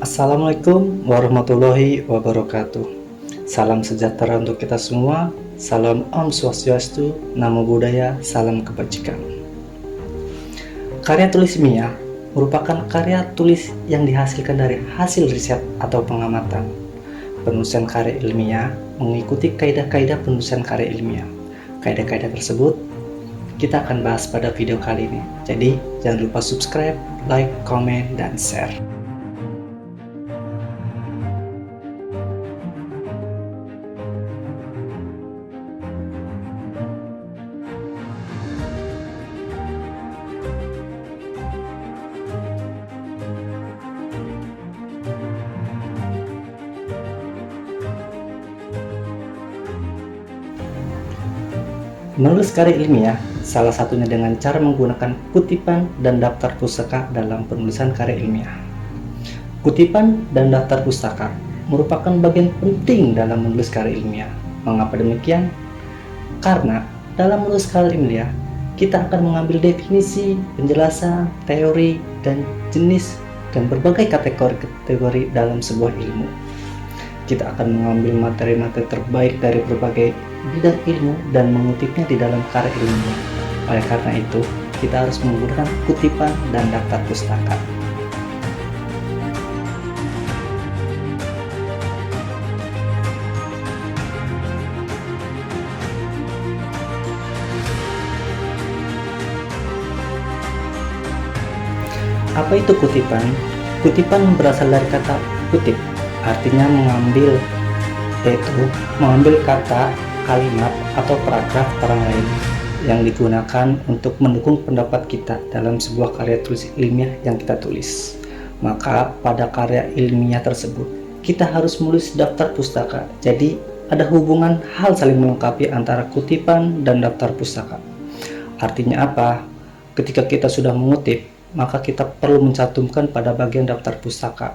Assalamualaikum warahmatullahi wabarakatuh. Salam sejahtera untuk kita semua. Salam Om Swastiastu, Namo Buddhaya, salam kebajikan. Karya tulis ilmiah merupakan karya tulis yang dihasilkan dari hasil riset atau pengamatan. Penulisan karya ilmiah mengikuti kaidah-kaidah penulisan karya ilmiah. Kaidah-kaidah tersebut kita akan bahas pada video kali ini. Jadi jangan lupa subscribe, like, komen, dan share. Menulis karya ilmiah salah satunya dengan cara menggunakan kutipan dan daftar pustaka dalam penulisan karya ilmiah. Kutipan dan daftar pustaka merupakan bagian penting dalam menulis karya ilmiah. Mengapa demikian? Karena dalam menulis karya ilmiah, kita akan mengambil definisi, penjelasan, teori, dan jenis dan berbagai kategori dalam sebuah ilmu. Kita akan mengambil materi-materi terbaik dari berbagai bidang ilmu dan mengutipnya di dalam karya ilmiah. Oleh karena itu, kita harus menggunakan kutipan dan daftar pustaka. Apa itu kutipan? Kutipan berasal dari kata kutip, artinya mengambil, yaitu mengambil kata, kalimat, atau paragraf orang lain yang digunakan untuk mendukung pendapat kita dalam sebuah karya tulis ilmiah yang kita tulis. Maka pada karya ilmiah tersebut kita harus menulis daftar pustaka. Jadi ada hubungan hal saling melengkapi antara kutipan dan daftar pustaka. Artinya apa? Ketika kita sudah mengutip, maka kita perlu mencantumkan pada bagian daftar pustaka.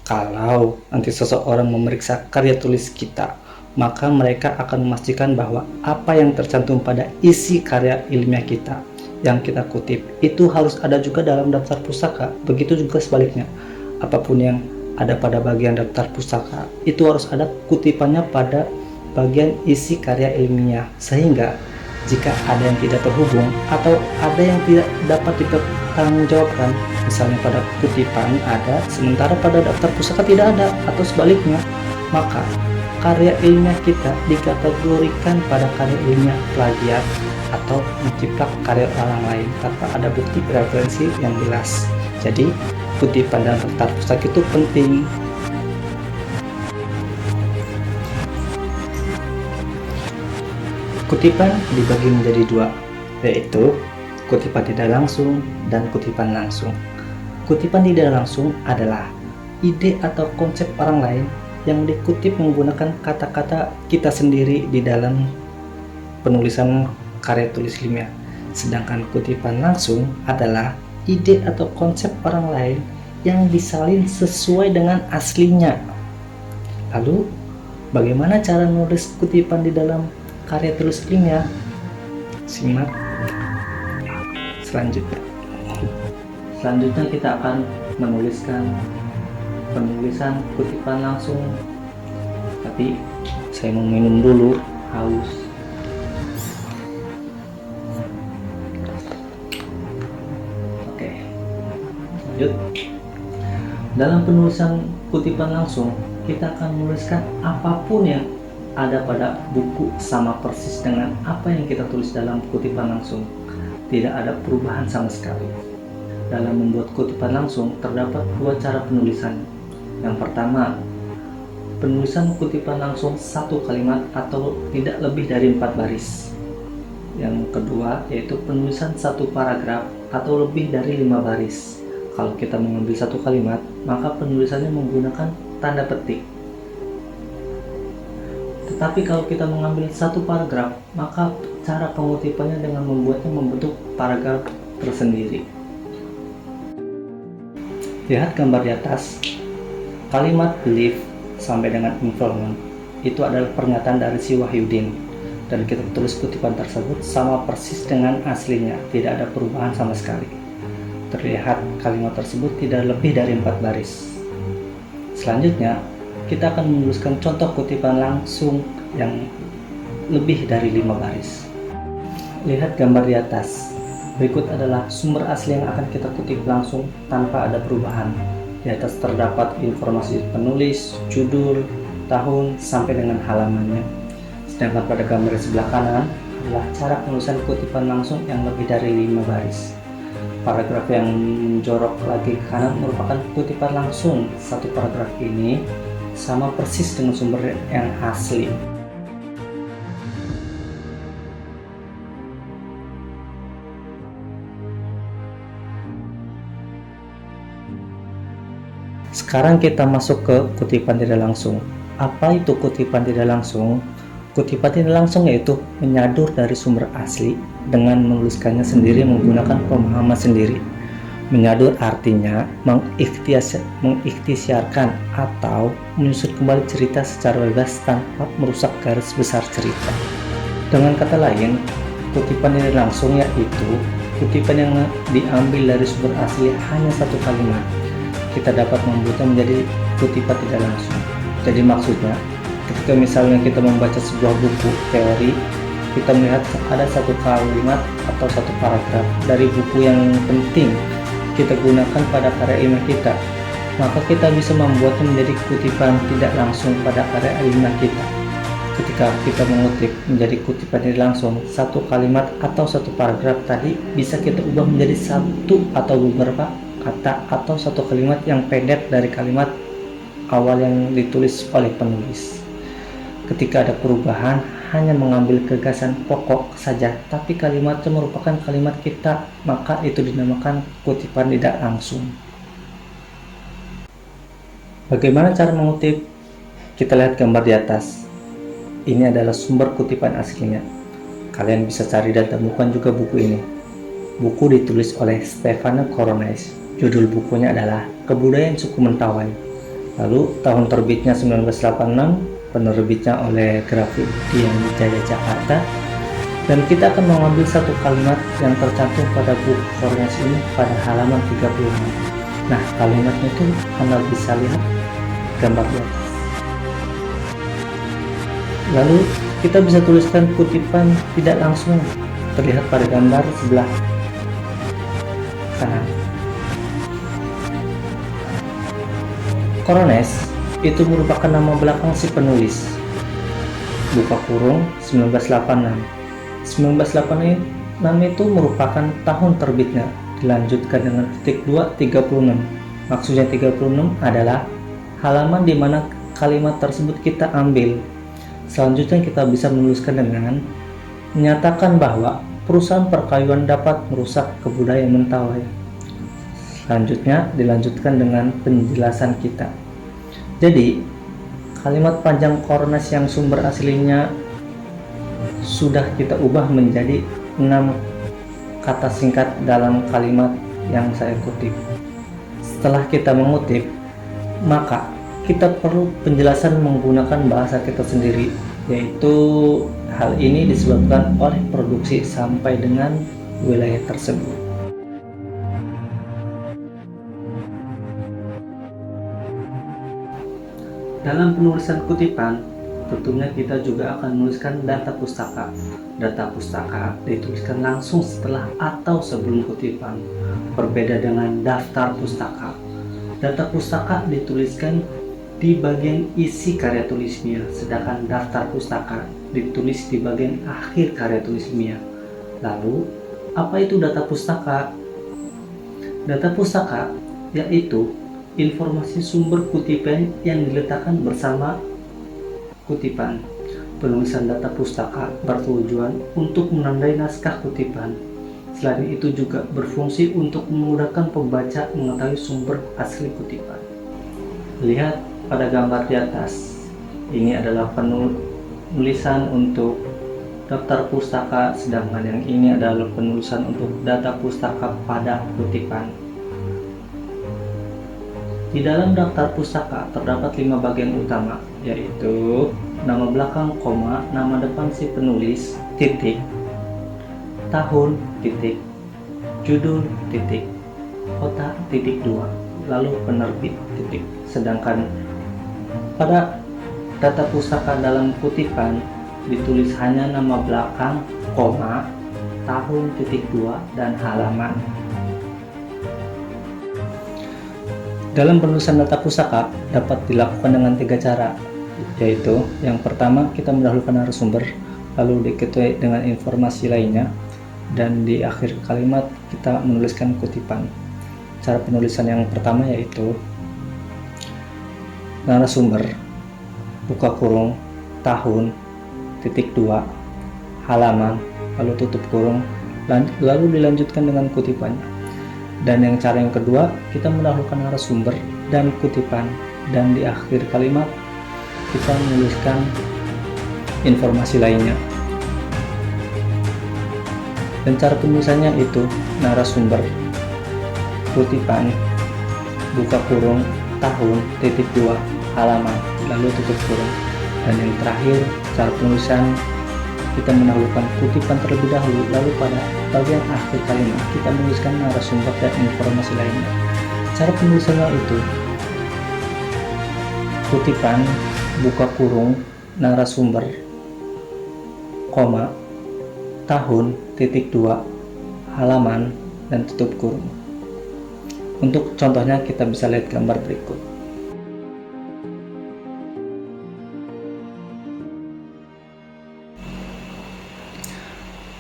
Kalau nanti seseorang memeriksa karya tulis kita, maka mereka akan memastikan bahwa apa yang tercantum pada isi karya ilmiah kita yang kita kutip itu harus ada juga dalam daftar pustaka. Begitu juga sebaliknya, apapun yang ada pada bagian daftar pustaka itu harus ada kutipannya pada bagian isi karya ilmiah, sehingga jika ada yang tidak terhubung atau ada yang tidak dapat dipertanggungjawabkan, misalnya pada kutipan ada sementara pada daftar pustaka tidak ada, atau sebaliknya, maka karya ilmiah kita dikategorikan pada karya ilmiah plagiat atau menciplak karya orang lain tanpa ada bukti referensi yang jelas. Jadi kutipan dan daftar pustaka itu penting. Kutipan dibagi menjadi dua, yaitu kutipan tidak langsung dan kutipan langsung. Kutipan tidak langsung adalah ide atau konsep orang lain yang dikutip menggunakan kata-kata kita sendiri di dalam penulisan karya tulis ilmiah. Sedangkan kutipan langsung adalah ide atau konsep orang lain yang disalin sesuai dengan aslinya. Lalu, bagaimana cara menulis kutipan di dalam karya tulis ilmiah? Simak selanjutnya. Selanjutnya kita akan menuliskan penulisan kutipan langsung. Tapi saya mau minum dulu, haus. Oke, lanjut. Dalam penulisan kutipan langsung, kita akan menuliskan apapun yang ada pada buku sama persis dengan apa yang kita tulis dalam kutipan langsung. Tidak ada perubahan sama sekali. Dalam membuat kutipan langsung terdapat dua cara penulisan. Yang pertama, penulisan kutipan langsung satu kalimat atau tidak lebih dari 4 baris. Yang kedua, yaitu penulisan satu paragraf atau lebih dari 5 baris. Kalau kita mengambil satu kalimat, maka penulisannya menggunakan tanda petik. Tetapi kalau kita mengambil satu paragraf, maka cara pengutipannya dengan membuatnya membentuk paragraf tersendiri. Lihat gambar di atas. Kalimat believe sampai dengan involvement itu adalah pernyataan dari si Wahyudin, dan kita tulis kutipan tersebut sama persis dengan aslinya, tidak ada perubahan sama sekali. Terlihat kalimat tersebut tidak lebih dari 4 baris. Selanjutnya, kita akan menuliskan contoh kutipan langsung yang lebih dari 5 baris. Lihat gambar di atas. Berikut adalah sumber asli yang akan kita kutip langsung tanpa ada perubahan. Di atas terdapat informasi penulis, judul, tahun, sampai dengan halamannya. Sedangkan pada gambar di sebelah kanan adalah cara penulisan kutipan langsung yang lebih dari 5 baris. Paragraf yang menjorok lagi ke kanan merupakan kutipan langsung. Satu paragraf ini sama persis dengan sumber yang asli. Sekarang kita masuk ke kutipan tidak langsung. Apa itu kutipan tidak langsung? Kutipan tidak langsung yaitu menyadur dari sumber asli dengan menuliskannya sendiri menggunakan pemahaman sendiri. Menyadur artinya mengikhtiarkan atau menyusun kembali cerita secara bebas tanpa merusak garis besar cerita. Dengan kata lain, kutipan tidak langsung yaitu kutipan yang diambil dari sumber asli hanya satu kalimat. Kita dapat membuatnya menjadi kutipan tidak langsung. Jadi maksudnya, ketika misalnya kita membaca sebuah buku teori, kita melihat ada satu kalimat atau satu paragraf dari buku yang penting kita gunakan pada karya ilmiah kita, maka kita bisa membuatnya menjadi kutipan tidak langsung pada karya ilmiah kita. Ketika kita mengutip menjadi kutipan tidak langsung, satu kalimat atau satu paragraf tadi bisa kita ubah menjadi satu atau beberapa kata atau satu kalimat yang pendek dari kalimat awal yang ditulis oleh penulis. Ketika ada perubahan, hanya mengambil gagasan pokok saja, tapi kalimatnya merupakan kalimat kita, maka itu dinamakan kutipan tidak langsung. Bagaimana cara mengutip? Kita lihat gambar di atas. Ini adalah sumber kutipan aslinya. Kalian bisa cari dan temukan juga buku ini. Buku ditulis oleh Stefano Corones. Judul bukunya adalah Kebudayaan Suku Mentawai. Lalu tahun terbitnya 1986, penerbitnya oleh Grafidia Wijaya Jakarta. Dan kita akan mengambil satu kalimat yang tercantum pada buku Corones ini pada halaman 36. Nah, kalimatnya itu Anda bisa lihat gambar di atas. Lalu kita bisa tuliskan kutipan tidak langsung, terlihat pada gambar sebelah kanan. Corones itu merupakan nama belakang si penulis. Buka kurung 1986. 1986 itu merupakan tahun terbitnya. Dilanjutkan dengan titik 2 36. Maksudnya 36 adalah halaman di mana kalimat tersebut kita ambil. Selanjutnya kita bisa menuliskan dengan menyatakan bahwa perusahaan perkayuan dapat merusak kebudayaan Mentawai. Selanjutnya dilanjutkan dengan penjelasan kita. Jadi, kalimat panjang Corones yang sumber aslinya sudah kita ubah menjadi 6 kata singkat dalam kalimat yang saya kutip. Setelah kita mengutip, maka kita perlu penjelasan menggunakan bahasa kita sendiri, yaitu hal ini disebabkan oleh produksi sampai dengan wilayah tersebut. Dalam penulisan kutipan, tentunya kita juga akan menuliskan data pustaka. Data pustaka dituliskan langsung setelah atau sebelum kutipan, berbeda dengan daftar pustaka. Data pustaka dituliskan di bagian isi karya tulis ilmiah, sedangkan daftar pustaka ditulis di bagian akhir karya tulis ilmiah. Lalu, apa itu data pustaka? Data pustaka yaitu informasi sumber kutipan yang diletakkan bersama kutipan. Penulisan data pustaka bertujuan untuk menandai naskah kutipan. Selain itu juga berfungsi untuk memudahkan pembaca mengetahui sumber asli kutipan. Lihat pada gambar di atas. Ini adalah penulisan untuk daftar pustaka, sedangkan yang ini adalah penulisan untuk data pustaka pada kutipan. Di dalam daftar pustaka terdapat 5 bagian utama, yaitu nama belakang, koma, nama depan si penulis, titik, tahun, titik, judul, titik, kota, titik 2, lalu penerbit, titik. Sedangkan Pada data pustaka dalam kutipan ditulis hanya nama belakang, koma, tahun, titik 2, dan halaman. Dalam penulisan data pustaka dapat dilakukan dengan 3 cara, yaitu yang pertama kita mendahulukan narasumber, lalu dikutip dengan informasi lainnya, dan di akhir kalimat kita menuliskan kutipan. Cara penulisan yang pertama yaitu narasumber, buka kurung, tahun, titik 2, halaman, lalu tutup kurung, lalu dilanjutkan dengan kutipannya. Dan yang cara yang kedua, kita mendahulukan narasumber dan kutipan, dan di akhir kalimat kita menuliskan informasi lainnya. Dan cara penulisannya itu narasumber, kutipan, buka kurung, tahun, titik 2, halaman, lalu tutup kurung. Dan yang terakhir, cara penulisan kita mendahulukan kutipan terlebih dahulu, lalu pada bagian akhir kalimat kita menuliskan narasumber dan informasi lainnya. Cara penulisannya itu kutipan, buka kurung, narasumber, koma, tahun, titik 2, halaman, dan tutup kurung. Untuk contohnya kita bisa lihat gambar berikut.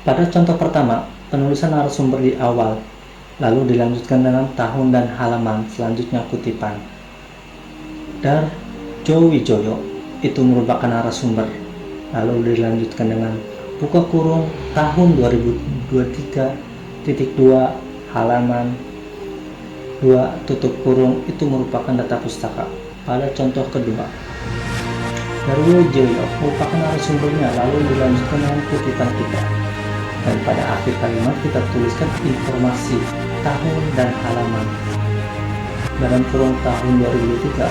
Pada contoh pertama, penulisan narasumber di awal, lalu dilanjutkan dengan tahun dan halaman, selanjutnya kutipan. Darjo Wijoyo itu merupakan narasumber, lalu dilanjutkan dengan buka kurung, tahun 2023, titik 2, halaman 2, tutup kurung, itu merupakan data pustaka. Pada contoh kedua, Darjo Wijoyo merupakan narasumbernya, lalu dilanjutkan dengan kutipan kita. Dan pada akhir kalimat kita tuliskan informasi tahun dan halaman. Dalam kurung tahun 2023,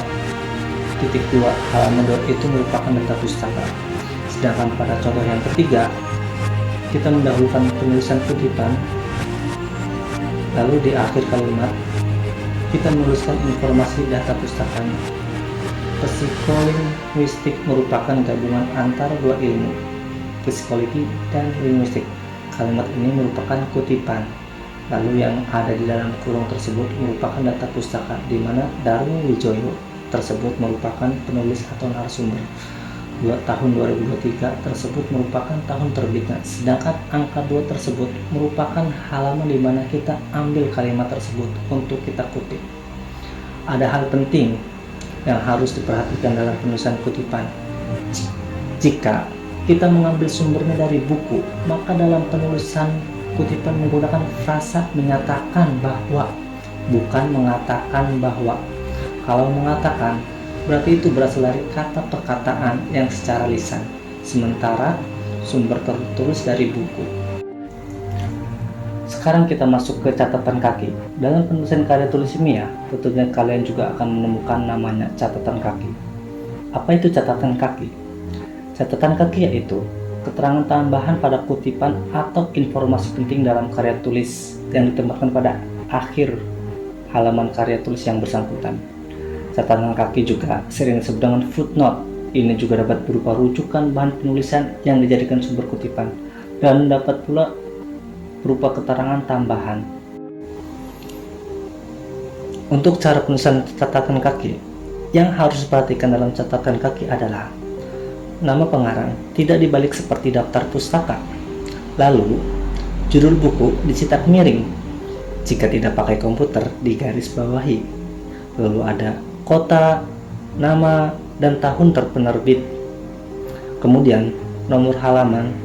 titik 2, halaman 2 itu merupakan data pustaka. Sedangkan pada contoh yang ketiga, kita mendahulukan penulisan kutipan, lalu di akhir kalimat kita menuliskan informasi data pustakanya. Psikolinguistik merupakan gabungan antara dua ilmu, psikologi dan linguistik. Kalimat ini merupakan kutipan, lalu yang ada di dalam kurung tersebut merupakan data pustaka, di mana Darjo Wijoyo tersebut merupakan penulis atau narasumber. Tahun 2023 tersebut merupakan tahun terbitnya, sedangkan angka 2 tersebut merupakan halaman di mana kita ambil kalimat tersebut untuk kita kutip. Ada hal penting yang harus diperhatikan dalam penulisan kutipan. Jika kita mengambil sumbernya dari buku, maka dalam penulisan kutipan menggunakan frasa menyatakan bahwa, bukan mengatakan bahwa. Kalau mengatakan, berarti itu berasal dari kata perkataan yang secara lisan, sementara sumber tertulis dari buku. Sekarang kita masuk ke catatan kaki. Dalam penulisan karya tulis ilmiah, tentunya kalian juga akan menemukan namanya catatan kaki. Apa itu catatan kaki? Catatan kaki yaitu keterangan tambahan pada kutipan atau informasi penting dalam karya tulis yang ditempatkan pada akhir halaman karya tulis yang bersangkutan. Catatan kaki juga sering disebut dengan footnote. Ini juga dapat berupa rujukan bahan penulisan yang dijadikan sumber kutipan dan dapat pula berupa keterangan tambahan. Untuk cara penulisan catatan kaki, yang harus diperhatikan dalam catatan kaki adalah nama pengarang tidak dibalik seperti daftar pustaka. Lalu, judul buku dicetak miring. Jika tidak pakai komputer, digaris bawahi. Lalu ada kota, nama, dan tahun terpenerbit. Kemudian, nomor halaman,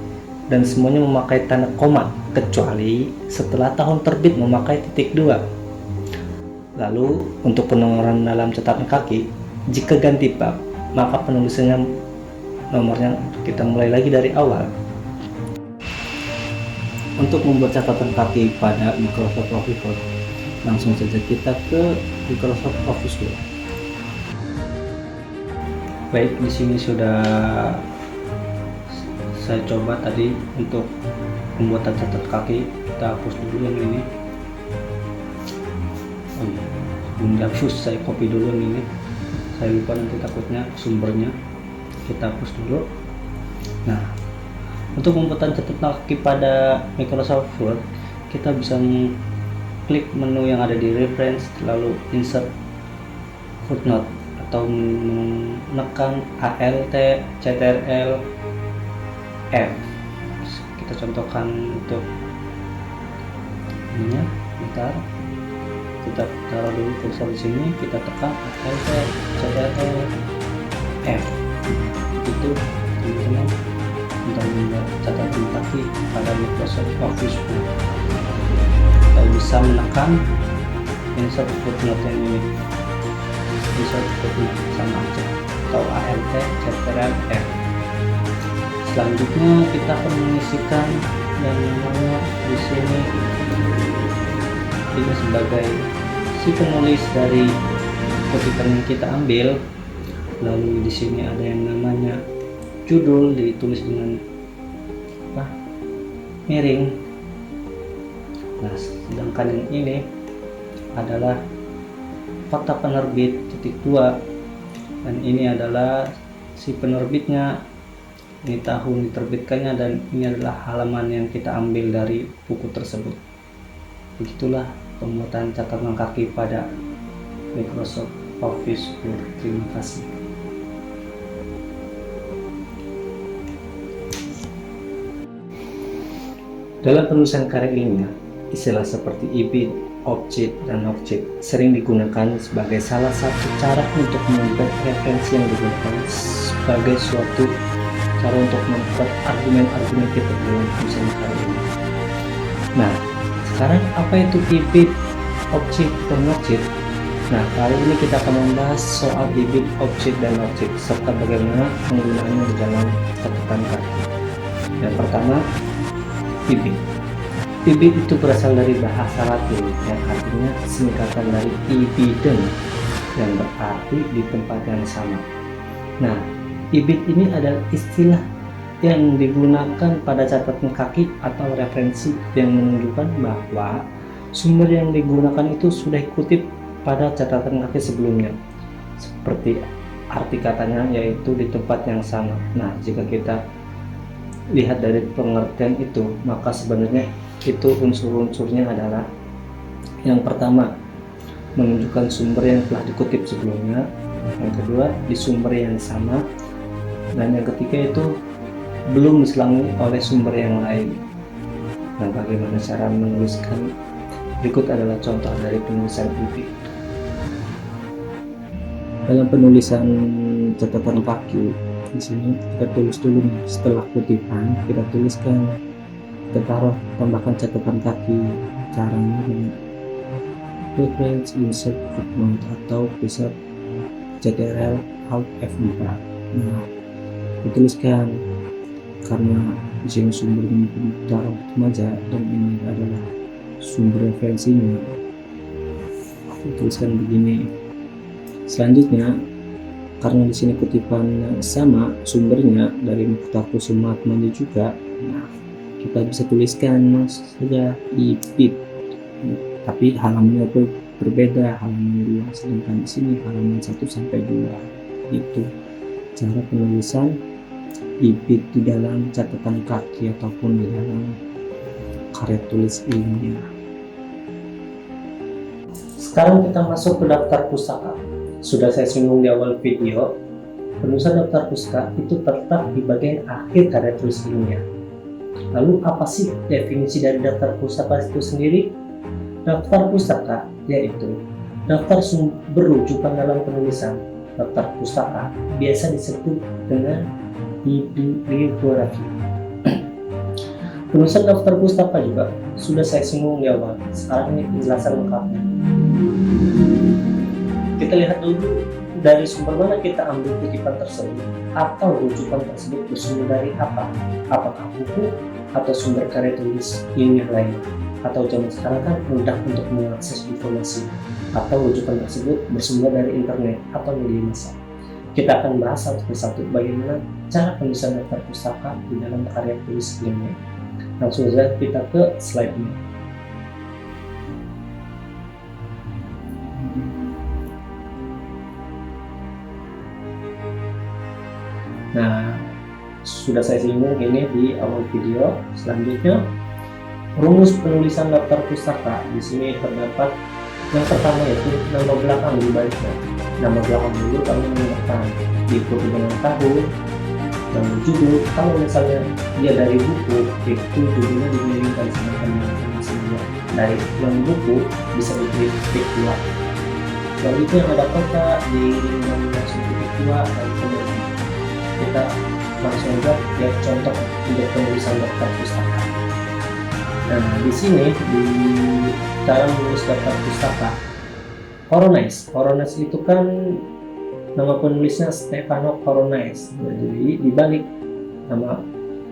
dan semuanya memakai tanda koma, kecuali setelah tahun terbit memakai titik 2. Lalu, untuk penomoran dalam catatan kaki, jika ganti bab, maka penulisannya nomornya kita mulai lagi dari awal. Untuk membuat catatan kaki pada Microsoft Office Word, langsung saja kita ke Microsoft Office Word. Baik, di sini sudah saya coba tadi untuk pembuatan catatan kaki. Kita hapus dulu yang ini. Sebelum dihapus saya copy dulu yang ini. saya lupa nanti takutnya sumbernya, kita hapus dulu. Nah, untuk pembuatan catatan kaki pada Microsoft Word, kita bisa klik menu yang ada di reference, lalu insert footnote, atau menekan ALT CTRL F. Kita contohkan untuk ininya, bentar, kita taruh dulu kursor di sini, kita tekan ALT CTRL F. Itu teman-teman untuk membuat catatan kaki pada Microsoft Office Word. Kita bisa menekan insert footnote yang ini, insert footnote sama aja, atau ALT CTRL F. Selanjutnya kita akan mengisikan yang namanya di sini ini sebagai si penulis dari kutipan yang kita ambil. Lalu di sini ada yang namanya judul, ditulis dengan miring. Nah, sedangkan yang ini adalah fakta penerbit titik 2, dan ini adalah si penerbitnya, ini tahun diterbitkannya, dan ini adalah halaman yang kita ambil dari buku tersebut. Begitulah pembuatan catatan kaki pada Microsoft Office Word. Terima kasih. Dalam penulisan karya ilmiah, istilah seperti ibid, objek, dan objek sering digunakan sebagai salah satu cara untuk membuat referensi yang digunakan sebagai suatu cara untuk membuat argumen-argumen kita dalam penulisan karya ilmiah. Nah, sekarang apa itu ibid, objek, dan objek? Nah, kali ini kita akan membahas soal ibid, objek, dan objek serta bagaimana penggunaannya di dalam catatan kaki. Yang pertama, ibid. Ibid itu berasal dari bahasa Latin yang artinya singkatan dari ibidem, yang berarti di tempat yang sama. Nah, ibid ini adalah istilah yang digunakan pada catatan kaki atau referensi yang menunjukkan bahwa sumber yang digunakan itu sudah dikutip pada catatan kaki sebelumnya, seperti arti katanya, yaitu di tempat yang sama. Nah, jika kita lihat dari pengertian itu, maka sebenarnya itu unsur-unsurnya adalah yang pertama, menunjukkan sumber yang telah dikutip sebelumnya, yang kedua, di sumber yang sama, dan yang ketiga itu belum diselangi oleh sumber yang lain. Nah, bagaimana cara menuliskan? Berikut adalah contoh dari penulisan ibid. Dalam penulisan catatan kaki, di sini kita tulis dulu nih, setelah kutipan kita tuliskan, kita taruh, tambahkan catatan kaki. Caranya dengan reference, insert footnote, atau bisa CTRL Alt F4. Nah, dituliskan karena di sini sumbernya taruh remaja dan ini adalah sumber referensinya, dituliskan begini. Selanjutnya, karena di sini kutipan sama sumbernya dari Mukhtar-Kusumaatmanja juga, nah, kita bisa tuliskan saja ibid, tapi halamannya itu berbeda, halaman 2, sedangkan di sini halaman 1 sampai 2. Itu cara penulisan ibid di dalam catatan kaki ataupun di dalam karya tulis ilmiah. Sekarang kita masuk ke daftar pustaka. Sudah saya singgung di awal video, penulisan daftar pustaka itu terletak di bagian akhir karya tulis ilmiah. Lalu apa sih definisi dari daftar pustaka itu sendiri? Daftar pustaka yaitu daftar sumber rujukan dalam penulisan. Daftar pustaka biasa disebut dengan bibliografi. Penulisan daftar pustaka juga sudah saya singgung di awal. Sekarang ini penjelasan lengkapnya. Kita lihat dulu dari sumber mana kita ambil kutipan tersebut, atau rujukan tersebut bersumber dari apa? Apakah buku atau sumber karya tulis ilmiah lain? Atau zaman sekarang kan mudah untuk mengakses informasi, atau rujukan tersebut bersumber dari internet atau media massa. Kita akan bahas satu persatu bagaimana cara penulisan daftar pustaka di dalam karya tulis ilmiah. Langsung saja kita ke slide ini. Nah, sudah saya singgung ini di awal video. Selanjutnya, rumus penulisan daftar pustaka. Di sini terdapat yang pertama yaitu nama belakang di baliknya. Nama belakang dulu kami menambahkan diikuti dengan tahun dan judul. Kalau misalnya dia dari buku, itu judulnya dimiringkan, sedangkan misalnya dari uang buku bisa ditulis titik 2. Selanjutnya ada kota diiringi langsung titik 2 dan kemudian kita langsung lihat contoh untuk penulisan daftar pustaka. Nah, di sini di cara menulis daftar pustaka, Coronis itu kan nama penulisnya Stefano Coronis. Jadi dibalik nama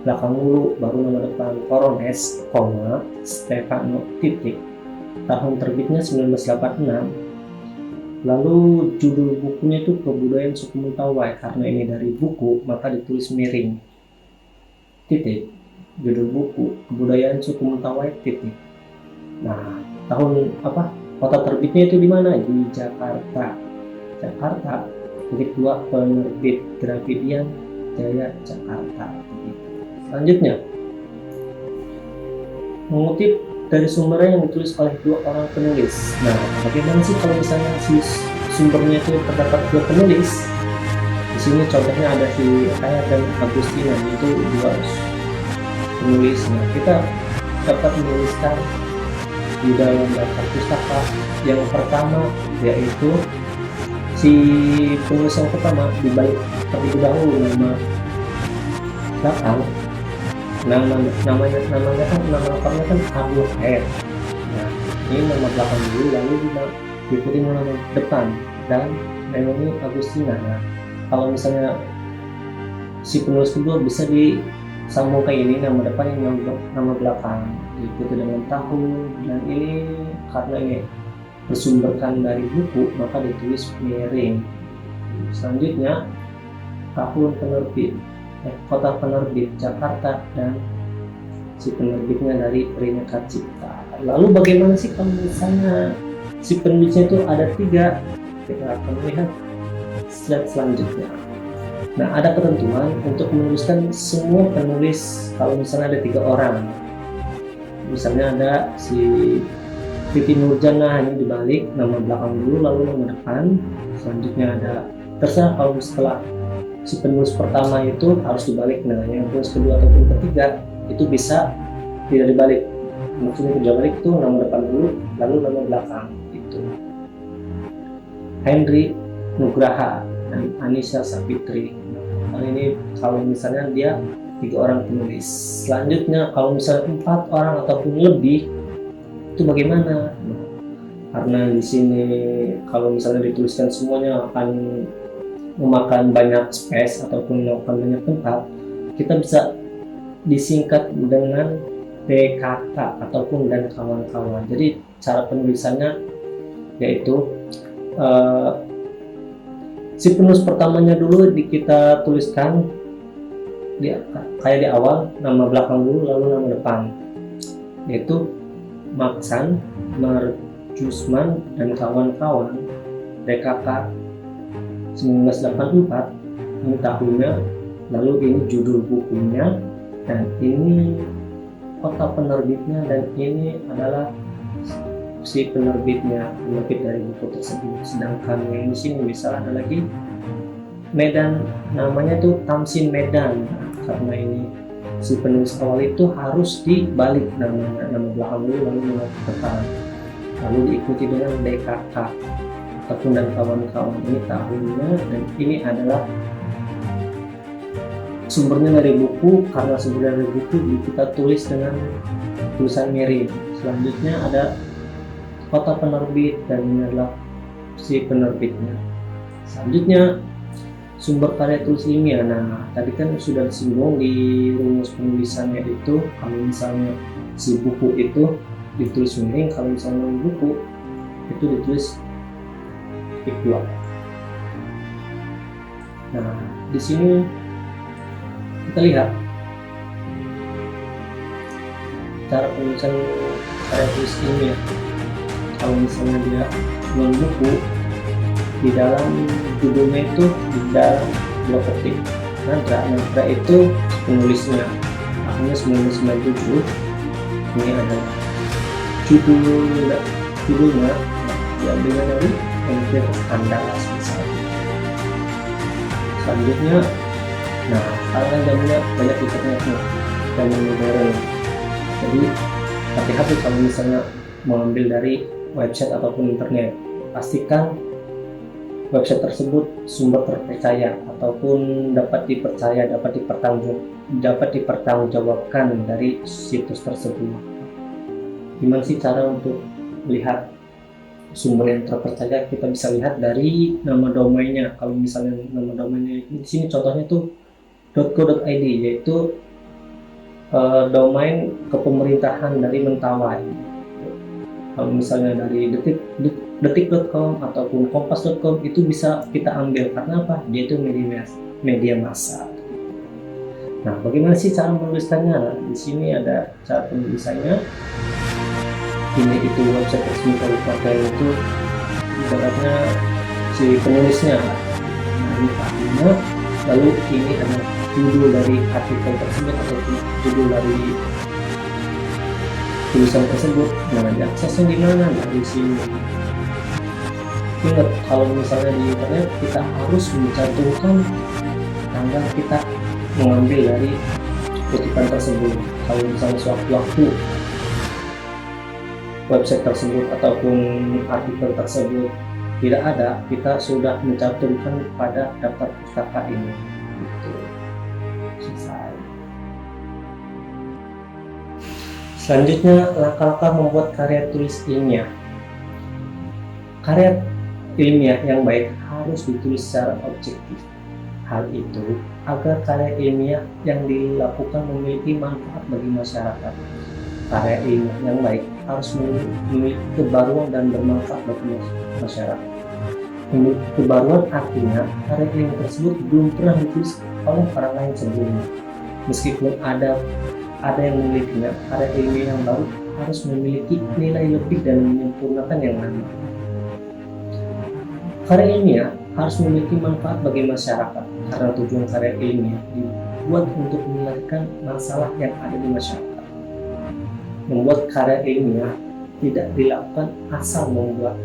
belakang dulu baru nama depan Coronis, Stefano titik. Tahun terbitnya 1986. Lalu judul bukunya itu Kebudayaan Suku Mentawai. Karena ini dari buku maka ditulis miring titik. Judul buku Kebudayaan Suku Mentawai titik. Nah, tahun kota terbitnya itu di mana? Di Jakarta. Titik 2 penerbit Grafidian Jaya Jakarta. Selanjutnya, mengutip dari sumbernya yang ditulis oleh 2 orang penulis. Nah, bagaimana sih kalau misalnya si sumbernya itu terdapat 2 penulis? Di sini contohnya ada si Ayat dan Agustina, itu 2 penulis. Nah, kita dapat menuliskan di dalam daftar pustaka yang pertama yaitu si penulis yang pertama dibalik terlebih dahulu nama belakang, namanya kan nama lengkapnya kan Abdul Khair. Nah, ini nama belakang dulu, lalu diikuti nama depan dan Naomi Agustina. Nah, kalau misalnya si penulis kedua bisa disambung kayak ini, nama depan yang nama belakang diikuti dengan tahun, dan ini karena ini bersumberkan dari buku maka ditulis miring. Selanjutnya, tahun penerbit, kota penerbit Jakarta, dan si penerbitnya dari Rineka Cipta. Lalu bagaimana sih kalau misalnya si penulisnya itu ada 3? Kita akan lihat slide selanjutnya. Nah, ada ketentuan untuk menuliskan semua penulis kalau misalnya ada 3 orang. Misalnya ada si Titi Nurjana, ini dibalik nama belakang dulu lalu nama depan. Selanjutnya ada, terserah kalau setelah si penulis pertama itu harus dibalik, nah yang penulis kedua ataupun ketiga itu bisa tidak dibalik. Maksudnya tidak balik itu nama depan dulu lalu nama belakang itu. Henry Nugraha dan Anissa Sapitri. Nah, ini kalau misalnya dia 3 orang penulis. Selanjutnya kalau misalnya 4 orang ataupun lebih itu bagaimana? Nah, karena di sini kalau misalnya dituliskan semuanya akan memakan banyak space ataupun memakan banyak tempat, kita bisa disingkat dengan PKK ataupun dan kawan-kawan. Jadi cara penulisannya yaitu si penulis pertamanya dulu kita tuliskan kayak di awal, nama belakang dulu lalu nama depan, yaitu Maksan, Marjusman dan kawan-kawan, PKK 1984, ini tahunnya, lalu ini judul bukunya, dan ini kota penerbitnya, dan ini adalah si penerbitnya, penerbit dari buku tersebut. Sedangkan yang di sini misalnya ada lagi Medan, namanya tuh Tamsin Medan. Nah, karena ini si penulis awal itu harus dibalik nama belakang dulu lalu nama depan, lalu diikuti dengan DKK ataupun dan kawan-kawan, ini tahunnya, dan ini adalah sumbernya dari buku. Karena sumber dari buku kita tulis dengan tulisan miring. Selanjutnya ada kota penerbit, dan ini adalah si penerbitnya. Selanjutnya sumber karya tulis ilmiah. Nah, tadi kan sudah disinggung di rumus penulisannya itu, kalau misalnya si buku itu ditulis miring, kalau misalnya buku itu ditulis titik 2. Nah, di sini kita lihat cara penulisan karya tulis ilmiah. Kalau misalnya dia jual buku, di dalam judulnya itu di dalam 2 ketik Nadra itu penulisnya tahunnya 1997. Ini adalah judulnya diambil dari Universitas Andalas misalnya. Selanjutnya, nah sekarang kan zamannya banyak internet nih, zaman modern. Jadi hati-hati kalau misalnya mengambil dari website ataupun internet, pastikan website tersebut sumber terpercaya ataupun dapat dipercaya, dapat dipertanggungjawabkan dari situs tersebut. Gimana sih cara untuk melihat sumber yang terpercaya? Kita bisa lihat dari nama domainnya. Kalau misalnya nama domainnya di sini contohnya tuh .co.id, yaitu domain kepemerintahan dari Mentawai. Kalau misalnya dari detik.com ataupun kompas.com itu bisa kita ambil karena apa? Dia itu media massa. Nah, bagaimana sih cara menuliskannya? Nah, di sini ada cara penulisannya. Ini itu website resmi kabupaten itu ibaratnya si penulisnya. Nah, ini artinya, lalu ini adalah judul dari artikel tersebut atau judul dari tulisan tersebut. Nah, aksesnya di mana? Nah, di sini. Ingat, kalau misalnya di internet kita harus mencantumkan tanggal kita mengambil dari kutipan tersebut. Kalau misalnya sewaktu-waktu website tersebut ataupun artikel tersebut tidak ada, kita sudah mencantumkan pada daftar pustaka ini. Gitu. Selesai. Selanjutnya, langkah-langkah membuat karya tulis ilmiah. Karya ilmiah yang baik harus ditulis secara objektif. Hal itu agar karya ilmiah yang dilakukan memiliki manfaat bagi masyarakat. Karya ilmiah yang baik harus memiliki kebaruan dan bermanfaat bagi masyarakat. Kebaruan artinya karya ilmiah tersebut belum pernah ditulis oleh orang lain sebelumnya. Meskipun ada yang memilikinya, karya ilmiah yang baru harus memiliki nilai lebih dan menyempurnakan yang lama. Karya ilmiah harus memiliki manfaat bagi masyarakat karena tujuan karya ilmiah dibuat untuk menyelesaikan masalah yang ada di masyarakat. Membuat karya ilmiah tidak dilakukan asal membuat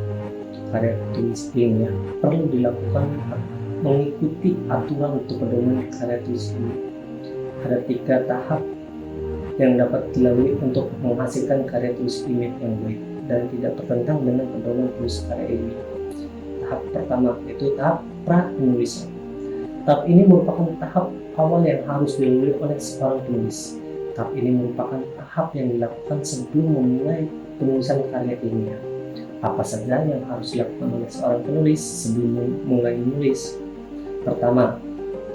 karya tulis ilmiah, perlu dilakukan mengikuti aturan untuk pedoman karya tulis ilmiah. Ada 3 tahap yang dapat dilalui untuk menghasilkan karya tulis ilmiah yang baik dan tidak bertentangan dengan pedoman tulis karya ilmiah. Tahap pertama yaitu tahap pra-penulisan. Tahap ini merupakan tahap awal yang harus dilalui oleh seorang penulis. Tahap ini merupakan tahap yang dilakukan sebelum memulai penulisan karya ilmiah. Apa saja yang harus dilakukan oleh seorang penulis sebelum mulai menulis? Pertama,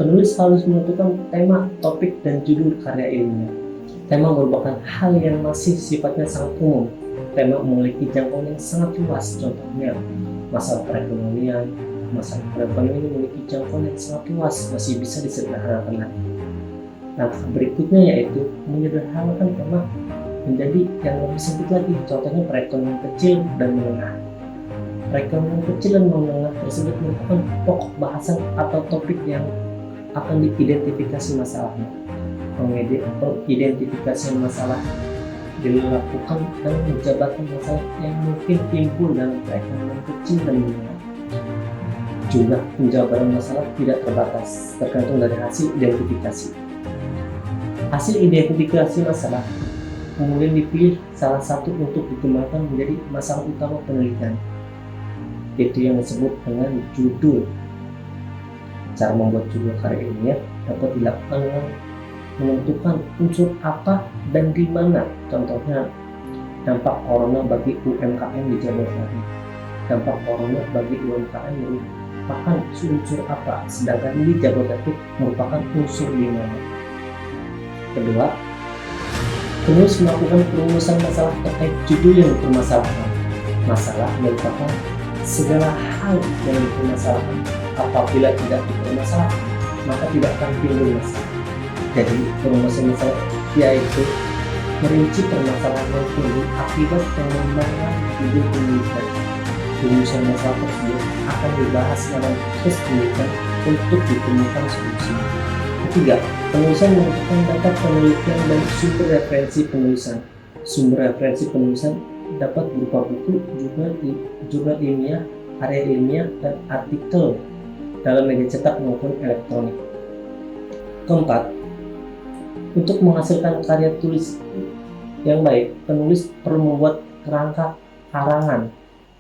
penulis harus menentukan tema, topik, dan judul karya ilmiah. Tema merupakan hal yang masih sifatnya sangat umum. Tema memiliki jangkauan yang sangat luas, contohnya masalah perekonomian. Masalah perekonomian memiliki jangkauan yang sangat luas, masih bisa disederhanakan lagi. Langkah berikutnya yaitu menyederhanakan tema menjadi yang lebih sempit lagi, contohnya perekonomian kecil dan menengah. Perekonomian kecil dan menengah tersebut merupakan pokok bahasan atau topik yang akan diidentifikasi masalahnya. Pengidentifikasian masalah dilakukan dengan menjabarkan masalah yang mungkin timbul dalam perekonomian kecil dan menengah. Jumlah penjabaran masalah tidak terbatas, tergantung dari hasil identifikasi. Hasil identifikasi masalah kemudian dipilih salah satu untuk dikembangkan menjadi masalah utama penelitian. Itu yang disebut dengan judul. Cara membuat judul karya ilmiah dapat dilakukan dengan menentukan unsur apa dan di mana. Contohnya, dampak corona bagi UMKM di Jabodetabek. Dampak corona bagi UMKM merupakan unsur apa, sedangkan di Jabodetabek merupakan unsur di mana. Kedua, penulis melakukan perumusan masalah terkait judul yang dipermasalahkan. Masalah merupakan segala hal yang dipermasalahkan. Apabila tidak dipermasalahkan, maka tidak akan timbul masalah. Jadi, perumusan masalah yaitu merinci permasalahan yang timbul akibat pengembangan judul penelitian. Perumusan masalah tersebut akan dibahas dalam proses penelitian untuk ditemukan solusi. Ketiga, penulisan merupakan data penelitian dan sumber referensi penulisan. Sumber referensi penulisan dapat berupa buku, jurnal ilmiah, karya ilmiah, dan artikel dalam media cetak maupun elektronik. Keempat, untuk menghasilkan karya tulis yang baik, penulis perlu membuat kerangka karangan.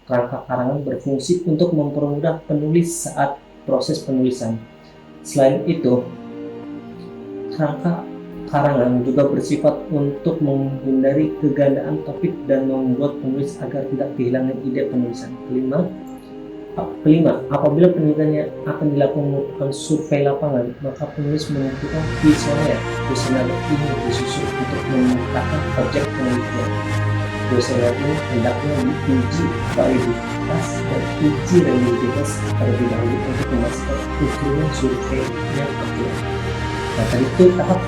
Kerangka karangan berfungsi untuk mempermudah penulis saat proses penulisan. Selain itu, kerangka karangan juga bersifat untuk menghindari kegandaan topik dan membuat penulis agar tidak kehilangan ide penulisan. Kelima, apabila penelitiannya akan dilakukan merupakan survei lapangan, maka penulis menentukan kuesioner ini disusun untuk memetakan objek penelitian. Kuesioner ini hendaknya diuji validitas dan uji reliabilitas terlebih dahulu untuk memastikan ukuran surveinya akurat. Nah, tadi itu tahap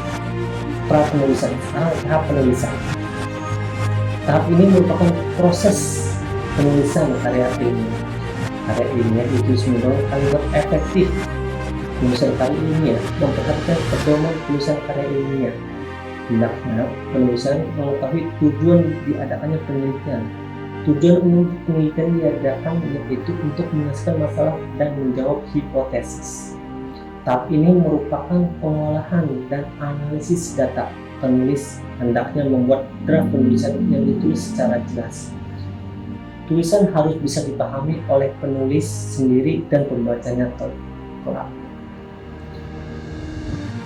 pra-penulisan. Sekarang tahap penulisan. Tahap ini merupakan proses penulisan karya ilmiah. Karya ilmiah itu mendorong kalimat efektif. Penulisan karya ilmiah memperhatikan pedoman tulisan karya ilmiah. Hendaknya penulisan mengetahui tujuan diadakannya penelitian. Tujuan umum penelitian diadakan yaitu untuk menyelesaikan masalah dan menjawab hipotesis. Tahap ini merupakan pengolahan dan analisis data. Penulis hendaknya membuat draft penulisan yang ditulis secara jelas. Tulisan harus bisa dipahami oleh penulis sendiri dan pembacanya kelak.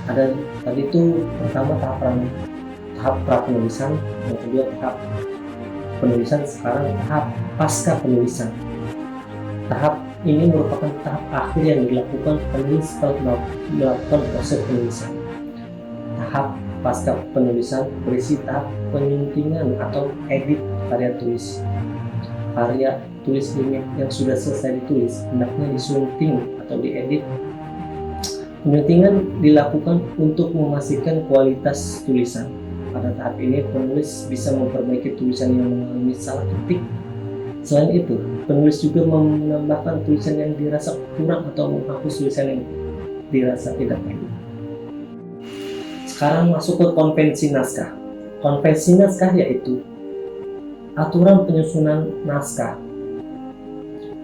Ada tadi itu pertama tahap pra-penulisan, yang kedua tahap penulisan, sekarang tahap pasca penulisan. Tahap ini merupakan tahap akhir yang dilakukan penulis setelah melakukan proses penulisan. Tahap pasca penulisan berisi tahap penyuntingan atau edit karya tulis. Karya tulis ilmiah yang sudah selesai ditulis hendaknya disunting atau diedit. Penyuntingan dilakukan untuk memastikan kualitas tulisan. Pada tahap ini penulis bisa memperbaiki tulisan yang mengalami salah ketik. Selain itu, penulis juga menambahkan tulisan yang dirasa kurang atau menghapus tulisan yang dirasa tidak perlu. Sekarang masuk ke konvensi naskah. Konvensi naskah yaitu aturan penyusunan naskah.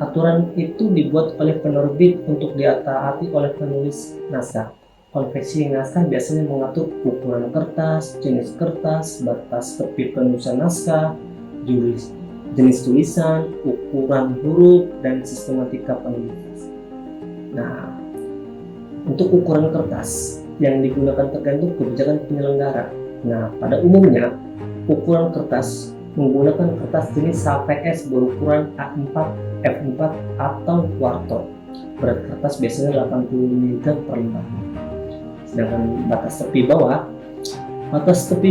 Aturan itu dibuat oleh penerbit untuk ditaati oleh penulis naskah. Konvensi naskah biasanya mengatur ukuran kertas, jenis kertas, batas tepi penulisan naskah, jenis tulisan, ukuran huruf, dan sistematika penulisan. Nah, untuk ukuran kertas yang digunakan tergantung kebijakan penyelenggara. Nah, pada umumnya ukuran kertas menggunakan kertas jenis HPS berukuran A4, F4 atau kuarto. Berat kertas biasanya 80 mg per lembar. Sedangkan batas tepi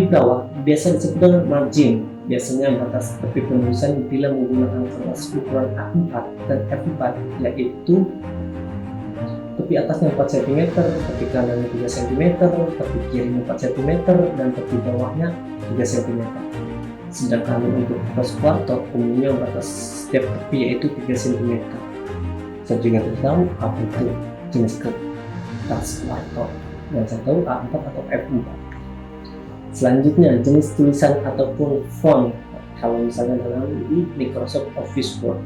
bawah biasa disebut dengan margin. Biasanya batas tepi penulisan bila menggunakan kertas ukuran A4 dan F4 yaitu tepi atasnya 4 cm, tepi kanannya 3 cm, tepi kirinya 4 cm, dan tepi bawahnya 3 cm. Sedangkan untuk kertas kuarto umumnya batas setiap tepi yaitu 3 cm. Saya juga tidak tahu apa itu jenis kertas kuarto, dan saya tahu A4 atau F4. Selanjutnya jenis tulisan ataupun font. Kalau misalnya dalam Microsoft Office Word,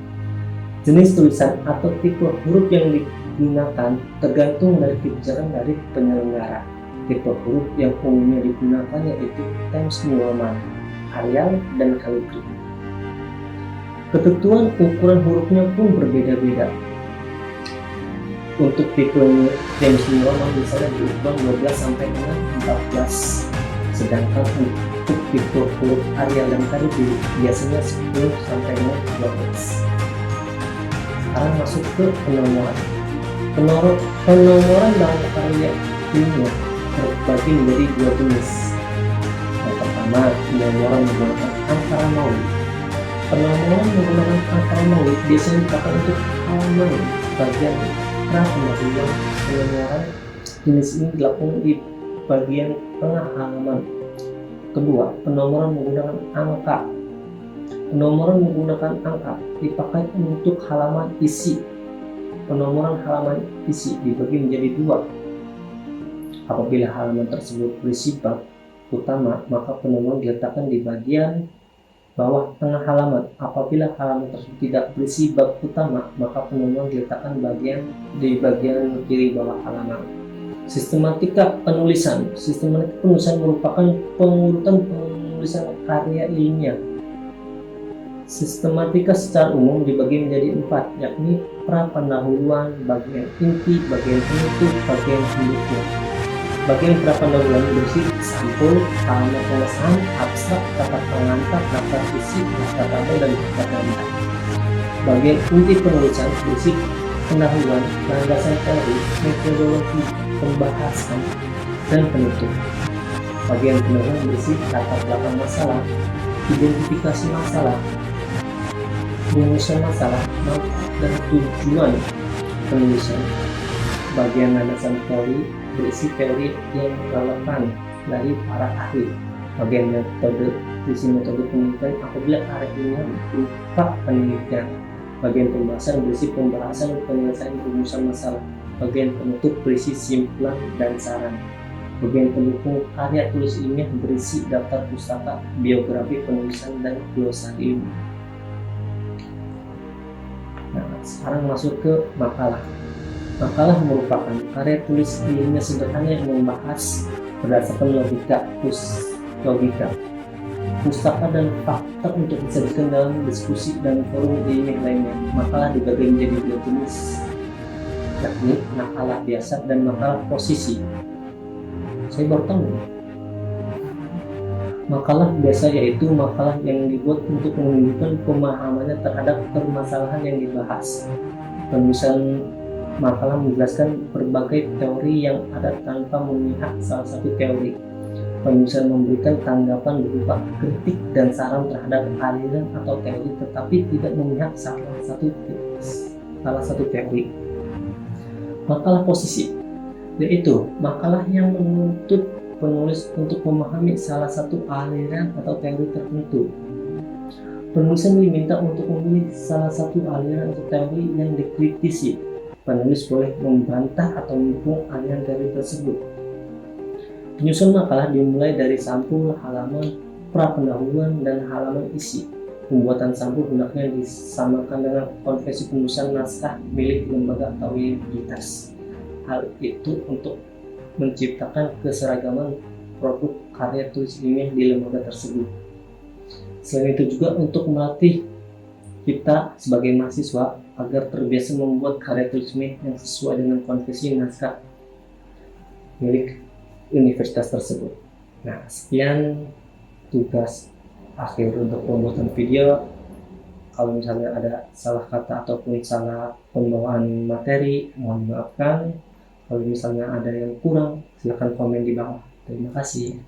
jenis tulisan atau tipe huruf yang digunakan tergantung dari kebijakan dari penyelenggara. Tipe huruf yang umumnya digunakan yaitu Times New Roman, Arial, dan Calligraphy. Ketentuan ukuran hurufnya pun berbeda-beda. Untuk tipe Times New Roman misalnya diukuran 12 sampai dengan 14. Sedangkan untuk tipe huruf Arial dan Calligraphy biasanya 10 sampai dengan 12. Sekarang masuk ke penomoran. Penomoran dalam karya ilmiah terbagi menjadi dua jenis. Yang pertama, penomoran menggunakan angka Romawi. Penomoran menggunakan angka Romawi biasanya dipakai untuk halaman bagian pra-penerbitan. Penomoran jenis ini dilakukan di bagian tengah halaman. Kedua, penomoran menggunakan angka. Penomoran menggunakan angka dipakai untuk halaman isi. Penomoran halaman isi dibagi menjadi dua. Apabila halaman tersebut berisi bab utama, maka penolong diletakkan di bagian bawah tengah halaman. Apabila halaman tersebut tidak berisi bab utama, maka penolong diletakkan di bagian kiri bawah halaman. Sistematika penulisan. Sistematika penulisan merupakan pengurutan penulisan karya ilmiah. Sistematika secara umum dibagi menjadi 4, yakni prapendahuluan, bagian inti, bagian penutup, bagian pendukung. Bagian prapendahuluan berisi sampul, halaman pengesahan, abstrak, kata pengantar, daftar isi, daftar tabel, dan daftar ganda. Bagian inti penulisan berisi pendahuluan, landasan teori, metodologi, pembahasan, dan penutup. Bagian pendahuluan berisi latar belakang masalah, identifikasi masalah, rumusan masalah, manfaat dan tujuan penulisan. Bagian landasan teori berisi teori yang relevan dari para ahli. Bagian metode berisi metode penelitian apabila karya ilmiah berupa penelitian. Bagian pembahasan berisi pembahasan penyelesaian rumusan masalah. Bagian penutup berisi simpulan dan saran. Bagian pendukung karya tulis ilmiah berisi daftar pustaka, biografi penulisan, dan glosari ilmiah. Nah, sekarang masuk ke makalah. Makalah merupakan karya tulis ilmiah sederhana yang membahas berdasarkan logika, pustaka dan fakta untuk disajikan dalam diskusi dan forum ilmiah lainnya. Makalah dibagi menjadi 2 jenis, yakni makalah biasa dan makalah posisi. Saya baru tahu. Makalah biasa yaitu makalah yang dibuat untuk menunjukkan pemahamannya terhadap permasalahan yang dibahas. Penulisan makalah menjelaskan berbagai teori yang ada tanpa memihak salah satu teori. Penulisan memberikan tanggapan berupa kritik dan saran terhadap aliran atau teori, tetapi tidak memihak salah satu teori. Makalah posisi yaitu makalah yang menuntut penulis untuk memahami salah satu aliran atau teori tertentu. Penulisan diminta untuk memilih salah satu aliran atau teori yang dikritisi. Penulis boleh membantah atau mendukung aliran teori tersebut. Penyusun makalah dimulai dari sampul, halaman, prapendahuluan, dan halaman isi. Pembuatan sampul hendaknya disamakan dengan konvensi penulisan naskah milik lembaga atau universitas. Hal itu untuk menciptakan keseragaman produk karya tulis ilmiah di lembaga tersebut. Selain itu juga untuk melatih kita sebagai mahasiswa agar terbiasa membuat karya tulis ilmiah yang sesuai dengan konvensi naskah milik universitas tersebut. Nah, sekian tugas akhir untuk pembuatan video. Kalau misalnya ada salah kata ataupun salah pembawaan materi, mohon dimaafkan. Kalau misalnya ada yang kurang, silakan komen di bawah. Terima kasih.